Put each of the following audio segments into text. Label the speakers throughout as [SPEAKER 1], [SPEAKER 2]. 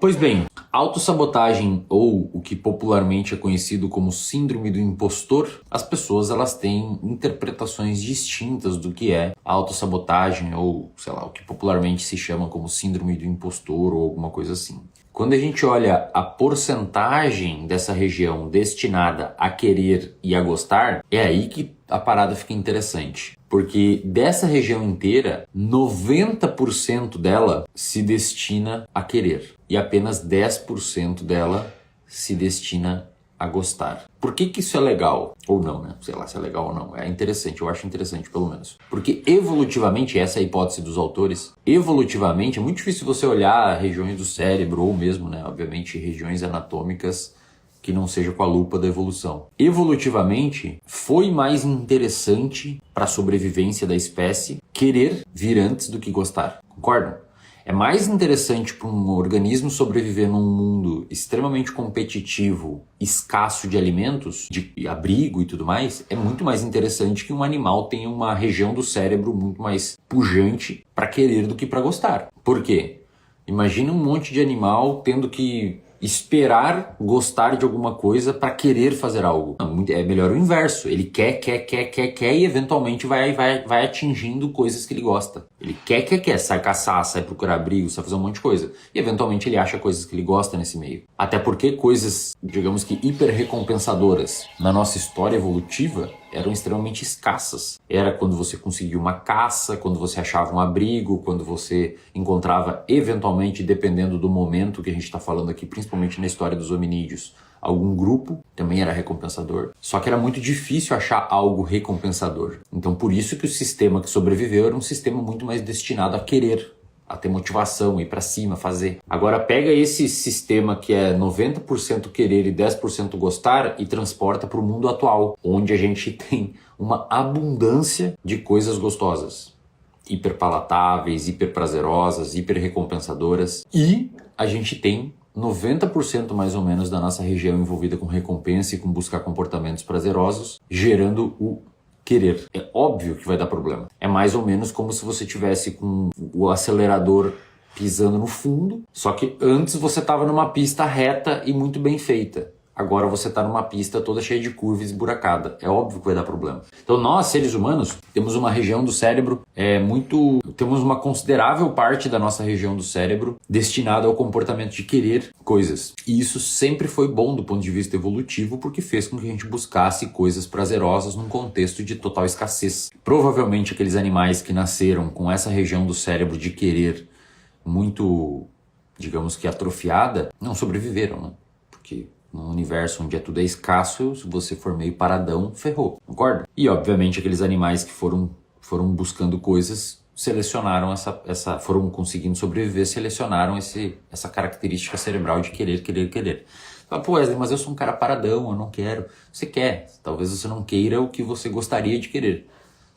[SPEAKER 1] Pois bem, autossabotagem, ou o que popularmente é conhecido como síndrome do impostor, as pessoas elas têm interpretações distintas do que é autossabotagem, ou sei lá, o que popularmente se chama como síndrome do impostor ou alguma coisa assim. Quando a gente olha a porcentagem dessa região destinada a querer e a gostar, é aí que a parada fica interessante. Porque dessa região inteira, 90% dela se destina a querer e apenas 10% dela se destina a gostar. Por que isso é legal? Ou não, né? Sei lá se é legal ou não. É interessante, eu acho interessante pelo menos. Porque evolutivamente, essa é a hipótese dos autores, evolutivamente é muito difícil você olhar regiões do cérebro ou mesmo, né, obviamente, regiões anatômicas que não seja com a lupa da evolução. Evolutivamente, foi mais interessante para a sobrevivência da espécie querer vir antes do que gostar. Concordam? É mais interessante para um organismo sobreviver num mundo extremamente competitivo, escasso de alimentos, de abrigo e tudo mais, é muito mais interessante que um animal tenha uma região do cérebro muito mais pujante para querer do que para gostar. Por quê? Imagina um monte de animal tendo que esperar gostar de alguma coisa para querer fazer algo. É melhor o inverso. Ele quer e eventualmente vai atingindo coisas que ele gosta. Ele quer, sai caçar, sai procurar abrigo, sai fazer um monte de coisa. E eventualmente ele acha coisas que ele gosta nesse meio. Até porque coisas, digamos que hiper recompensadoras na nossa história evolutiva eram extremamente escassas. Era quando você conseguia uma caça, quando você achava um abrigo, quando você encontrava eventualmente, dependendo do momento que a gente está falando aqui, principalmente na história dos hominídeos, algum grupo também era recompensador. Só que era muito difícil achar algo recompensador. Então por isso que o sistema que sobreviveu era um sistema muito mais destinado a querer, a ter motivação, ir para cima, fazer. Agora pega esse sistema que é 90% querer e 10% gostar e transporta para o mundo atual, onde a gente tem uma abundância de coisas gostosas, hiper palatáveis, hiper prazerosas, hiper recompensadoras, e a gente tem 90% mais ou menos da nossa região envolvida com recompensa e com buscar comportamentos prazerosos, gerando o querer. É óbvio que vai dar problema. É mais ou menos como se você tivesse com o acelerador pisando no fundo, só que antes você estava numa pista reta e muito bem feita. Agora você está numa pista toda cheia de curvas e esburacada. É óbvio que vai dar problema. Então nós, seres humanos, temos uma região do cérebro temos uma considerável parte da nossa região do cérebro destinada ao comportamento de querer coisas. E isso sempre foi bom do ponto de vista evolutivo, porque fez com que a gente buscasse coisas prazerosas num contexto de total escassez. Provavelmente aqueles animais que nasceram com essa região do cérebro de querer muito, digamos que atrofiada, não sobreviveram, né? Porque num universo onde tudo é escasso, se você for meio paradão, ferrou, concorda? E obviamente aqueles animais que foram buscando coisas, selecionaram foram conseguindo sobreviver, selecionaram essa característica cerebral de querer. Fala, pô, Wesley, mas eu sou um cara paradão, eu não quero. Você quer, talvez você não queira o que você gostaria de querer,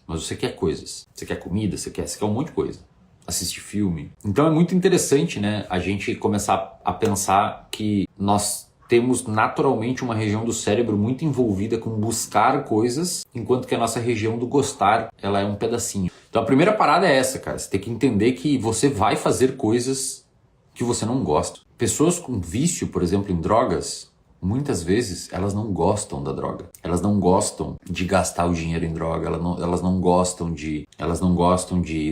[SPEAKER 1] mas você quer coisas. Você quer comida, você quer um monte de coisa. Assistir filme. Então é muito interessante, né, a gente começar a pensar que nós temos naturalmente uma região do cérebro muito envolvida com buscar coisas, enquanto que a nossa região do gostar, ela é um pedacinho. Então a primeira parada é essa, cara. Você tem que entender que você vai fazer coisas que você não gosta. Pessoas com vício, por exemplo, em drogas, muitas vezes elas não gostam da droga. Elas não gostam de gastar o dinheiro em droga, elas não gostam de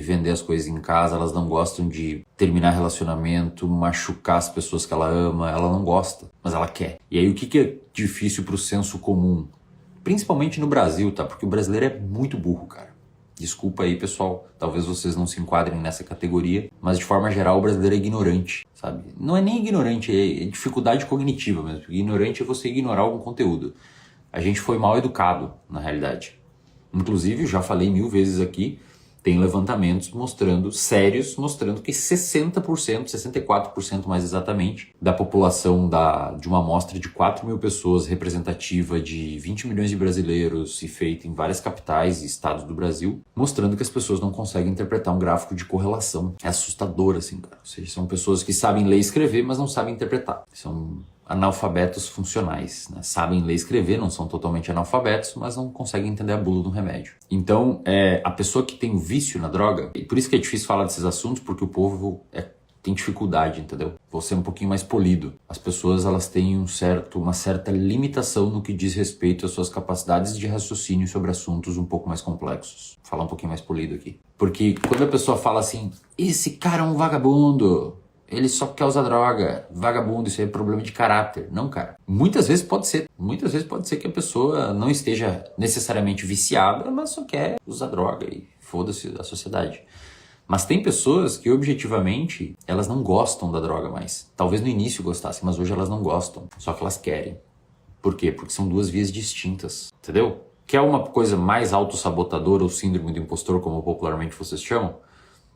[SPEAKER 1] vender as coisas em casa, elas não gostam de terminar relacionamento, machucar as pessoas que ela ama, ela não gosta, mas ela quer. E aí o que é difícil pro senso comum? Principalmente no Brasil, tá? Porque o brasileiro é muito burro, cara. Desculpa aí, pessoal, talvez vocês não se enquadrem nessa categoria, mas de forma geral o brasileiro é ignorante, sabe? Não é nem ignorante, é dificuldade cognitiva mesmo. Ignorante é você ignorar algum conteúdo. A gente foi mal educado, na realidade. Inclusive, já falei 1000 vezes aqui, tem levantamentos sérios mostrando que 60%, 64% mais exatamente, da população de uma amostra de 4.000 pessoas, representativa de 20 milhões de brasileiros e feita em várias capitais e estados do Brasil, mostrando que as pessoas não conseguem interpretar um gráfico de correlação. É assustador, assim, cara. Ou seja, são pessoas que sabem ler e escrever, mas não sabem interpretar. São analfabetos funcionais, né? Sabem ler e escrever, não são totalmente analfabetos, mas não conseguem entender a bula do remédio. Então, a pessoa que tem o vício na droga, e por isso que é difícil falar desses assuntos, porque o povo é têm dificuldade, entendeu? Vou ser um pouquinho mais polido. As pessoas, elas têm uma certa limitação no que diz respeito às suas capacidades de raciocínio sobre assuntos um pouco mais complexos. Vou falar um pouquinho mais polido aqui. Porque quando a pessoa fala assim, esse cara é um vagabundo, ele só quer usar droga, vagabundo, isso aí é problema de caráter. Não, cara. Muitas vezes pode ser que a pessoa não esteja necessariamente viciada, mas só quer usar droga e foda-se a sociedade. Mas tem pessoas que, objetivamente, elas não gostam da droga mais. Talvez no início gostassem, mas hoje elas não gostam. Só que elas querem. Por quê? Porque são duas vias distintas. Entendeu? Quer uma coisa mais autossabotadora ou síndrome do impostor, como popularmente vocês chamam?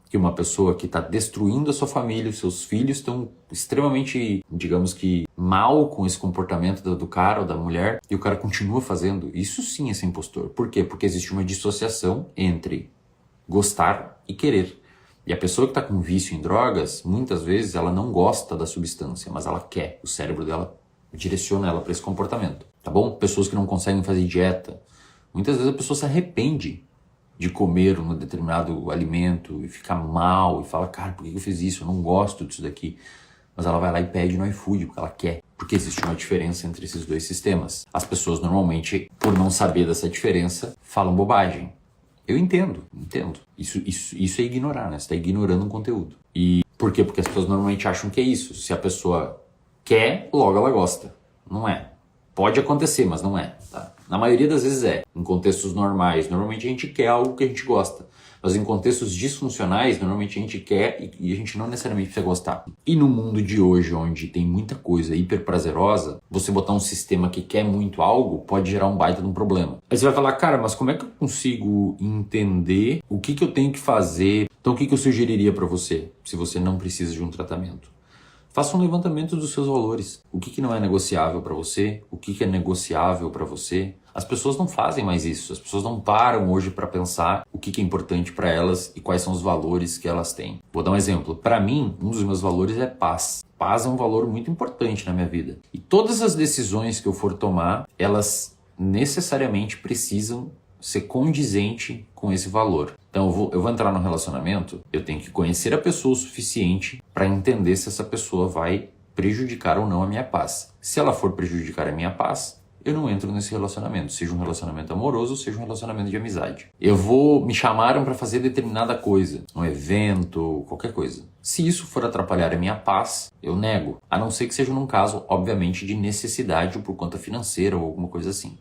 [SPEAKER 1] Que uma pessoa que está destruindo a sua família, os seus filhos estão extremamente, digamos que, mal com esse comportamento do cara ou da mulher, e o cara continua fazendo. Isso sim é ser impostor. Por quê? Porque existe uma dissociação entre gostar e querer. E a pessoa que está com vício em drogas, muitas vezes ela não gosta da substância, mas ela quer. O cérebro dela direciona ela para esse comportamento, tá bom? Pessoas que não conseguem fazer dieta. Muitas vezes a pessoa se arrepende de comer um determinado alimento e fica mal e fala, cara, por que eu fiz isso? Eu não gosto disso daqui. Mas ela vai lá e pede no iFood porque ela quer. Porque existe uma diferença entre esses dois sistemas. As pessoas normalmente, por não saber dessa diferença, falam bobagem. Eu entendo. Isso é ignorar, né? Você está ignorando um conteúdo. E por quê? Porque as pessoas normalmente acham que é isso. Se a pessoa quer, logo ela gosta. Não é. Pode acontecer, mas não é. Tá? Na maioria das vezes é. Em contextos normais, normalmente a gente quer algo que a gente gosta. Mas em contextos disfuncionais, normalmente a gente quer e a gente não necessariamente precisa gostar. E no mundo de hoje, onde tem muita coisa hiper prazerosa, você botar um sistema que quer muito algo pode gerar um baita de um problema. Aí você vai falar, cara, mas como é que eu consigo entender o que eu tenho que fazer? Então o que eu sugeriria para você, se você não precisa de um tratamento? Faça um levantamento dos seus valores. O que não é negociável para você? O que é negociável para você? As pessoas não fazem mais isso. As pessoas não param hoje para pensar o que é importante para elas e quais são os valores que elas têm. Vou dar um exemplo. Para mim, um dos meus valores é paz. Paz é um valor muito importante na minha vida. E todas as decisões que eu for tomar, elas necessariamente precisam ser condizente com esse valor. Então eu vou entrar no relacionamento, eu tenho que conhecer a pessoa o suficiente para entender se essa pessoa vai prejudicar ou não a minha paz. Se ela for prejudicar a minha paz, eu não entro nesse relacionamento, seja um relacionamento amoroso, seja um relacionamento de amizade. Me chamaram para fazer determinada coisa, um evento, qualquer coisa. Se isso for atrapalhar a minha paz, eu nego. A não ser que seja num caso, obviamente, de necessidade ou por conta financeira ou alguma coisa assim.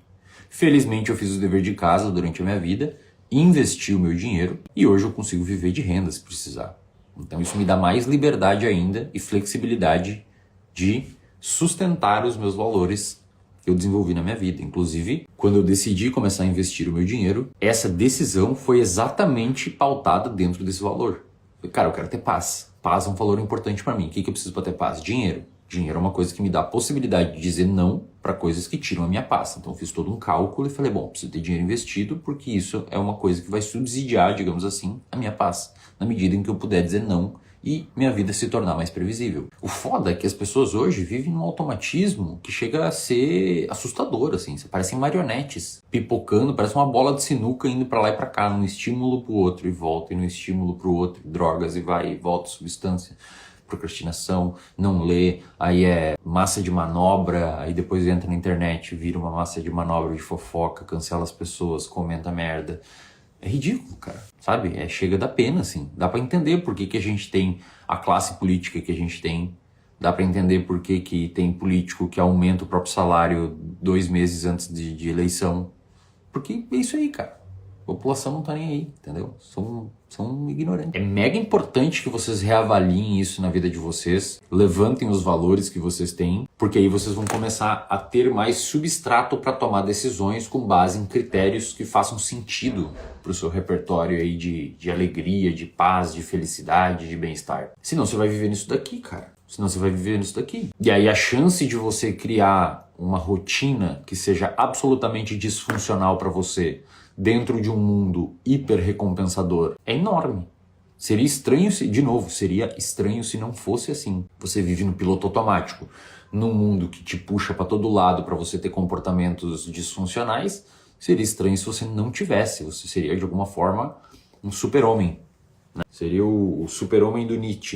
[SPEAKER 1] Felizmente eu fiz o dever de casa durante a minha vida, investi o meu dinheiro e hoje eu consigo viver de renda se precisar. Então isso me dá mais liberdade ainda e flexibilidade de sustentar os meus valores que eu desenvolvi na minha vida. Inclusive, quando eu decidi começar a investir o meu dinheiro, essa decisão foi exatamente pautada dentro desse valor. Cara, eu quero ter paz. Paz é um valor importante para mim. O que eu preciso para ter paz? Dinheiro. Dinheiro é uma coisa que me dá a possibilidade de dizer não para coisas que tiram a minha paz. Então eu fiz todo um cálculo e falei, bom, preciso ter dinheiro investido porque isso é uma coisa que vai subsidiar, digamos assim, a minha paz. Na medida em que eu puder dizer não e minha vida se tornar mais previsível. O foda é que as pessoas hoje vivem num automatismo que chega a ser assustador, assim. Parecem marionetes, pipocando, parece uma bola de sinuca indo para lá e para cá, num estímulo pro outro e volta, e num estímulo pro outro, drogas e vai e volta, substância. Procrastinação, não lê, aí é massa de manobra, aí depois entra na internet, vira uma massa de manobra de fofoca, cancela as pessoas, comenta merda. É ridículo, cara, sabe? Chega da pena, assim. Dá pra entender por que a gente tem a classe política que a gente tem, dá pra entender por que tem político que aumenta o próprio salário 2 meses antes de eleição. Porque é isso aí, cara. A população não tá nem aí, entendeu? São ignorantes. É mega importante que vocês reavaliem isso na vida de vocês, levantem os valores que vocês têm, porque aí vocês vão começar a ter mais substrato para tomar decisões com base em critérios que façam sentido pro seu repertório aí de alegria, de paz, de felicidade, de bem-estar. Senão você vai viver nisso daqui, cara. Senão você vai viver nisso daqui. E aí a chance de você criar uma rotina que seja absolutamente disfuncional para você dentro de um mundo hiper recompensador é enorme. Seria estranho se não fosse assim. Você vive no piloto automático, num mundo que te puxa para todo lado para você ter comportamentos disfuncionais. Seria estranho se você não tivesse. Você seria de alguma forma um super-homem, né? Seria o super-homem do Nietzsche.